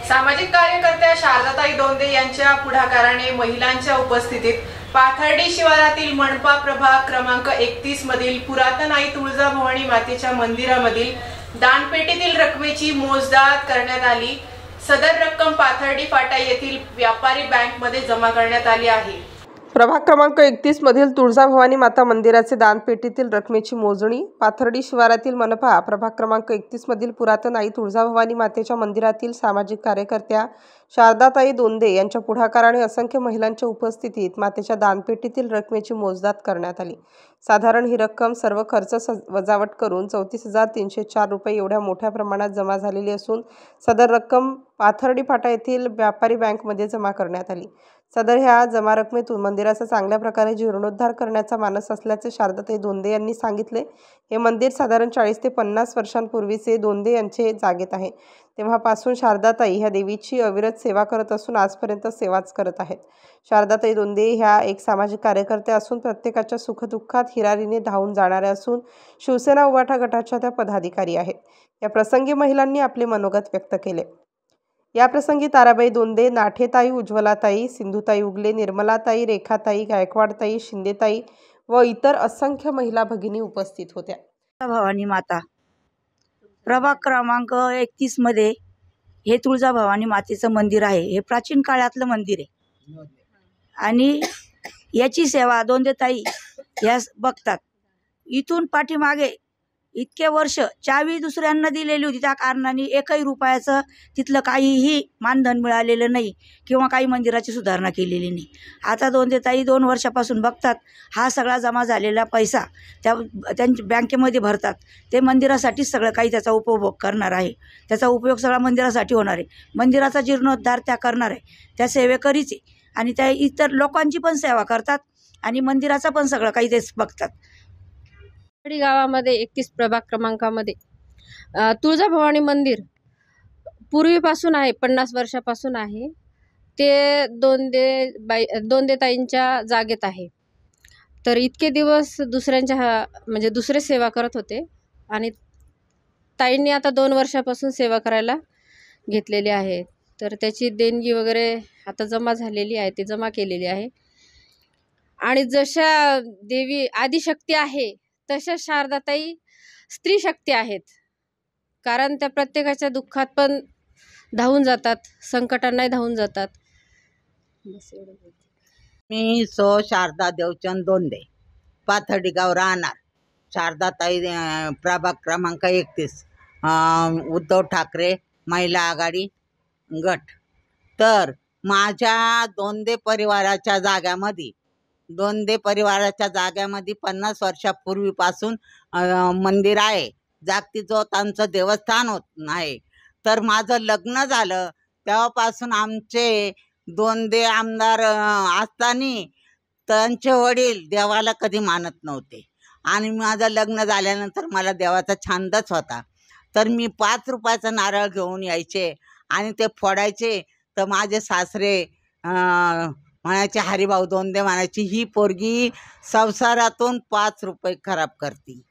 सामाजिक कार्यकर्त्या शारदाताई दोंदे यांच्या पुढाकाराने महिलांच्या उपस्थितीत पाथर्डी शिवारातील मनपा प्रभाग क्रमांक 31 मधील पुरातन आई तुळजाभवानी मातेच्या मंदिरामधील दानपेटीतील रकमेची मोजदाद करण्यात आली। सदर रक्कम पाथर्डी फाटा येथील व्यापारी बँकमध्ये जमा करण्यात आली आहे। प्रभाग क्रमांक 31 मधील तुळजाभवानी माता मंदिराचे दानपेटीतील रकमेची मोजणी। पाथर्डी शिवारातील मनपा प्रभाग क्रमांक 31 मधील पुरातन आई तुळजाभवानी मातेच्या मंदिरातील सामाजिक कार्यकर्त्या शारदाताई दोंदे यांच्या पुढाकाराने असंख्य महिलांच्या उपस्थितीत मातेच्या दानपेटीतील रकमेची मोजदाद करण्यात आली। साधारण ही रक्कम सर्व खर्च वजावट करून 34,304 रुपये एवढ्या मोठ्या प्रमाणात जमा झालेली असून सदर रक्कम पाथर्डी फाटा येथील व्यापारी बँकमध्ये जमा करण्यात आली। सदर ह्या जमा रकमेतून मंदिराचा चांगल्या प्रकारे जीर्णोद्धार करण्याचा मानस असल्याचे शारदाताई दोंदे यांनी सांगितले। हे मंदिर साधारण 40 ते 50 वर्षांपूर्वीचे दोंदे यांचे जागेत आहे। तेव्हापासून शारदाताई ह्या देवीची अविरत सेवा करत असून आजपर्यंत सेवाच करत आहेत। शारदाताई दोंदे ह्या एक सामाजिक कार्यकर्त्या असून प्रत्येकाच्या सुखदुःखात हिरारीने धावून जाणाऱ्या असून शिवसेना उभाटा गटाच्या त्या पदाधिकारी आहेत। या प्रसंगी महिलांनी आपले मनोगत व्यक्त केले। या प्रसंगी ताराबाई दोंदे, नाठेताई, उज्ज्वलाताई, सिंधुताई उगले, निर्मलाताई, रेखाताई, गायकवाडताई, शिंदेताई व इतर असंख्य महिला भगिनी उपस्थित होत्या। भवानी माता प्रभाग क्रमांक 31 मध्ये हे तुळजाभवानी मातेचं मंदिर आहे। हे प्राचीन काळातलं मंदिर आहे आणि याची सेवा दोंदेताई या बघतात। इथून पाठीमागे इतके वर्ष चावी दुसऱ्यांना दिलेली होती, त्या कारणाने एकही रुपयाचं तिथलं काहीही मानधन मिळालेलं नाही किंवा काही मंदिराची सुधारणा केलेली नाही। आता दोंदेताई 2 वर्षापासून बघतात, हा सगळा जमा झालेला पैसा त्यांच्या बँकेमध्ये भरतात। ते मंदिरासाठीच सगळं काही त्याचा उपभोग करणार आहे, त्याचा उपयोग सगळा मंदिरासाठी होणार आहे। मंदिराचा जीर्णोद्धार त्या करणार आहे, त्या सेवेकरीच आहे आणि त्या इतर लोकांची पण सेवा करतात आणि मंदिराचा पण सगळं काही तेच बघतात। गावामध्ये 31 प्रभाग क्रमांकामध्ये तुळजाभवानी मंदिर पूर्वीपासून आहे, 50 वर्षापासून आहे। ते दोंदेताईंच्या जागेत आहे। तर इतके दिवस दुसऱ्यांच्या म्हणजे दुसरे सेवा करत होते आणि ताईंनी आता 2 वर्षापासून सेवा करायला घेतलेली आहे। तर त्याची देणगी वगैरे आता जमा झालेली आहे, ते जमा केलेली आहे। आणि जशा देवी आदिशक्ती आहे तशा शारदाताई स्त्री शक्ती आहेत, कारण त्या प्रत्येकाच्या दुःखात पण धावून जातात, संकटांनाही धावून जातात। मी शारदा देवचंद दोंदे, पाथर्डी गाव राहणार। शारदाताई प्रभाग क्रमांक 31 उद्धव ठाकरे महिला आघाडी गट। तर माझ्या दोंदे परिवाराच्या जाग्यामध्ये 50 वर्षापूर्वीपासून मंदिर आहे, जागतिक देवस्थान आहे। तर माझं लग्न झालं तेव्हापासून आमचे दोंदे आमदार असताना त्यांचे वडील देवाला कधी मानत नव्हते आणि माझं लग्न झाल्यानंतर मला देवाचा छंदच होता। तर मी 5 रुपयाचा नारळ घेऊन यायचे आणि ते फोडायचे। तर माझे सासरे म्हणायचे, हरिभाऊ दोंदे म्हणायची, ही पोरगी संसारातून 5 रुपये खराब करती,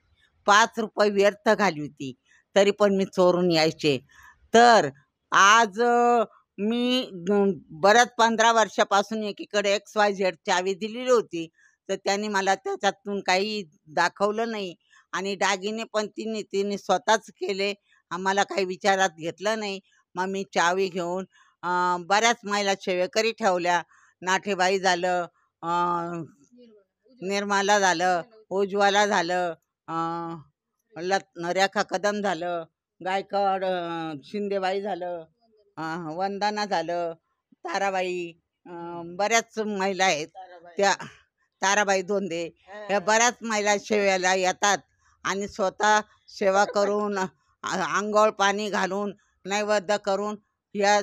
5 रुपये व्यर्थ घालवती, तरी पण मी चोरून यायचे। तर आज मी बऱ्याच 15 वर्षापासून एकीकडे XYZ चावी दिलेली होती, तर त्यांनी मला त्याच्यातून काही दाखवलं नाही आणि दागिने पण तिने स्वतःच केले, आम्हाला काही विचारात घेतलं नाही। मग मी चावी घेऊन बऱ्याच महिला सेवेकरी ठेवल्या। नाठेबाई झालं, निर्मला झालं, उज्ज्वला झालं, रेखा कदम झालं, गायकवाड शिंदेबाई झालं, वंदना झालं, ताराबाई, बऱ्याच महिला आहेत त्या, ताराबाई दोंदे, या बऱ्याच महिला सेवेला येतात आणि स्वतः सेवा करून अंघोळ पाणी घालून नैवेद्य करून या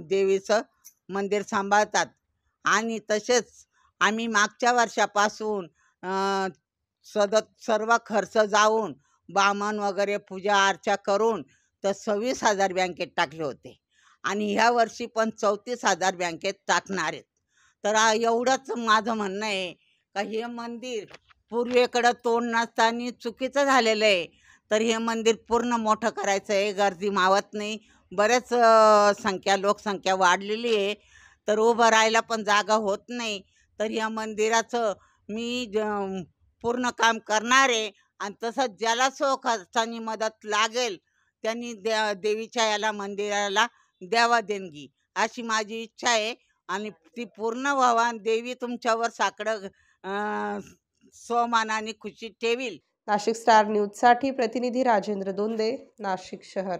देवीचं मंदिर सांभाळतात। आणि तसेच आम्ही मागच्या वर्षापासून सर्व खर्च जाऊन बामण वगैरे पूजा अर्चा करून तर 26,000 बँकेत टाकले होते आणि ह्या वर्षी पण 34,000 बँकेत टाकणार आहेत। तर एवढंच माझं म्हणणं आहे का हे मंदिर पूर्वेकडं तोंड नसताना चुकीचं झालेलं आहे, तर हे मंदिर पूर्ण मोठं करायचं आहे। गर्दी मावत नाही, बरेच लोकसंख्या वाढलेली आहे, तर उभं राहायला पण जागा होत नाही. तर या मंदिराचं मी पूर्ण काम करणार आहे आणि तसंच ज्याला खर्चानी मदत लागेल त्यांनी देवीच्या याला मंदिराला द्यावा देणगी, अशी माझी इच्छा आहे. आणि ती पूर्ण व्हावा आणि देवी तुमच्यावर साकडं स्वमानाने खुशी ठेवील. नाशिक स्टार न्यूजसाठी प्रतिनिधी राजेंद्र दोंदे, नाशिक शहर.